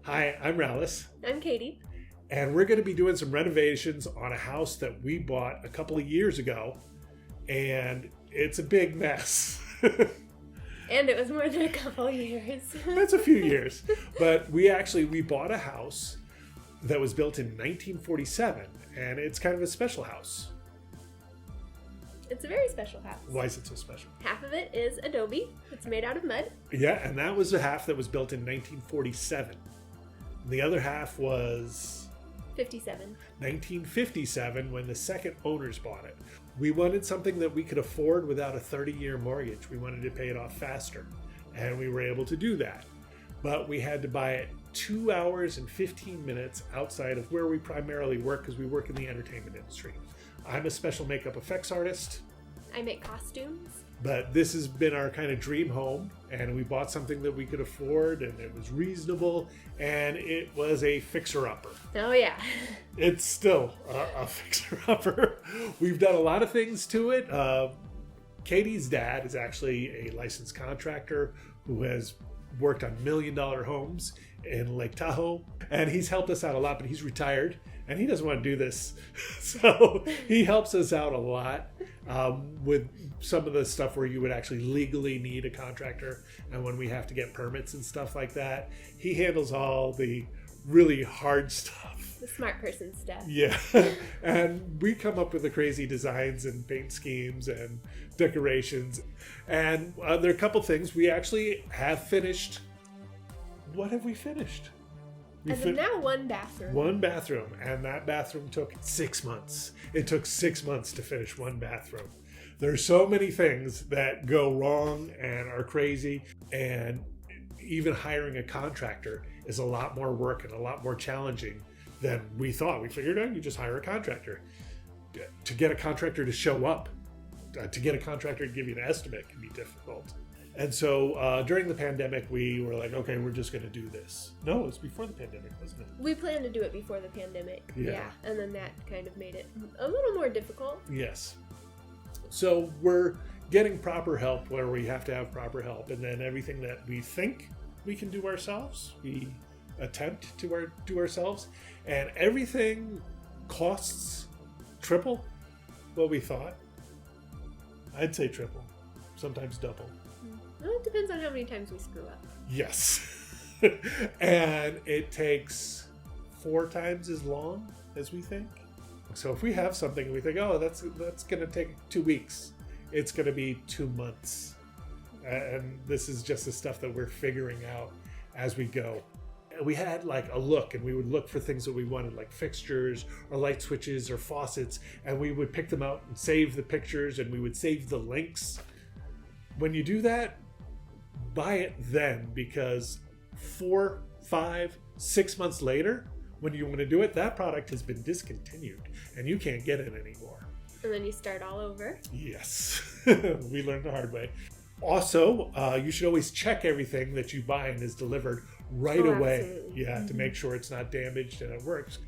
Hi, I'm Rallis, I'm Katie. and we're going to be doing some renovations on a house that we bought a couple of years ago, and it's a big mess. And it was more than a couple of years. That's a few years. But we bought a house that was built in 1947, and it's kind of a special house. It's a very special house. Why is it so special? Half of it is adobe. It's made out of mud. Yeah, and that was the half that was built in 1947. The other half was 1957 when the second owners bought it. We wanted something that we could afford without a 30-year mortgage. We wanted to pay it off faster, and we were able to do that. But we had to buy it 2 hours and 15 minutes outside of where we primarily work, because we work in the entertainment industry. I'm a special makeup effects artist. I make costumes. But this has been our kind of dream home, and we bought something that we could afford, and it was reasonable, and it was a fixer-upper. Oh, yeah. It's still a fixer-upper. We've done a lot of things to it. Katie's dad is actually a licensed contractor who has worked on million-dollar homes in Lake Tahoe, and he's helped us out a lot, but he's retired, and he doesn't want to do this. So he helps us out a lot with some of the stuff where you would actually legally need a contractor, and when we have to get permits and stuff like that. He handles all the really hard stuff. The smart person stuff. Yeah. And we come up with the crazy designs and paint schemes and decorations. And there are a couple things. We actually have finished. What have we finished? As of now, one bathroom. One bathroom, and that bathroom took 6 months. It took 6 months to finish one bathroom. There's so many things that go wrong and are crazy, and even hiring a contractor is a lot more work and a lot more challenging than we thought. We figured out you just hire a contractor. To get a contractor to show up, to get a contractor to give you an estimate can be difficult. And so during the pandemic, we were like, okay, we're just going to do this. No, it was before the pandemic, wasn't it? We planned to do it before the pandemic. Yeah. And then that kind of made it a little more difficult. Yes. So we're getting proper help where we have to have proper help. And then everything that we think we can do ourselves, we attempt to do ourselves. And everything costs triple what we thought. I'd say triple, sometimes double. Well, it depends on how many times we screw up. Yes. And it takes 4 times as long as we think. So if we have something and we think, oh, that's going to take 2 weeks, it's going to be 2 months. And this is just the stuff that we're figuring out as we go. We had like a look, and we would look for things that we wanted, like fixtures or light switches or faucets, and we would pick them out and save the pictures, and we would save the links. When you do that, buy it then, because 4, 5, 6 months later, when you want to do it, that product has been discontinued and you can't get it anymore. And then you start all over. Yes. We learned the hard way. Also, you should always check everything that you buy and is delivered right away. Absolutely. Yeah, to make sure it's not damaged and it works.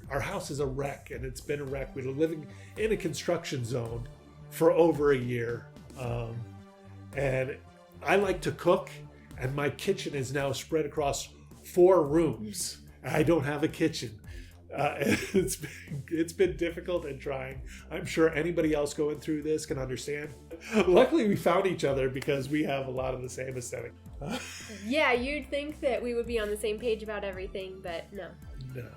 Our house is a wreck, and it's been a wreck. We were living in a construction zone for over a year. And I like to cook, and my kitchen is now spread across 4 rooms. I don't have a kitchen. It's been difficult and trying. I'm sure anybody else going through this can understand. Luckily, we found each other because we have a lot of the same aesthetic. Yeah, you'd think that we would be on the same page about everything, but no. No.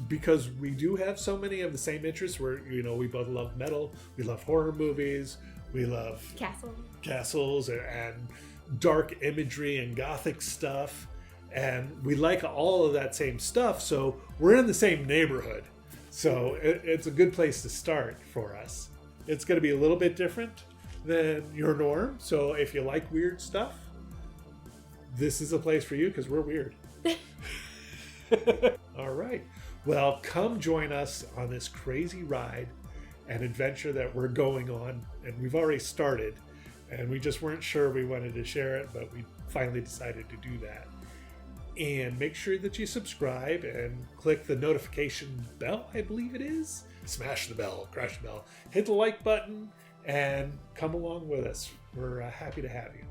Because we do have so many of the same interests. We both love metal, we love horror movies, we love castles and dark imagery and Gothic stuff. And we like all of that same stuff, so we're in the same neighborhood. So it's a good place to start for us. It's going to be a little bit different than your norm. So if you like weird stuff, this is a place for you, because we're weird. All right. Well, come join us on this crazy ride and adventure that we're going on. And we've already started, and we just weren't sure we wanted to share it, but we finally decided to do that. And make sure that you subscribe and click the notification bell, I believe it is. Smash the bell, crash the bell, hit the like button, and come along with us. We're happy to have you.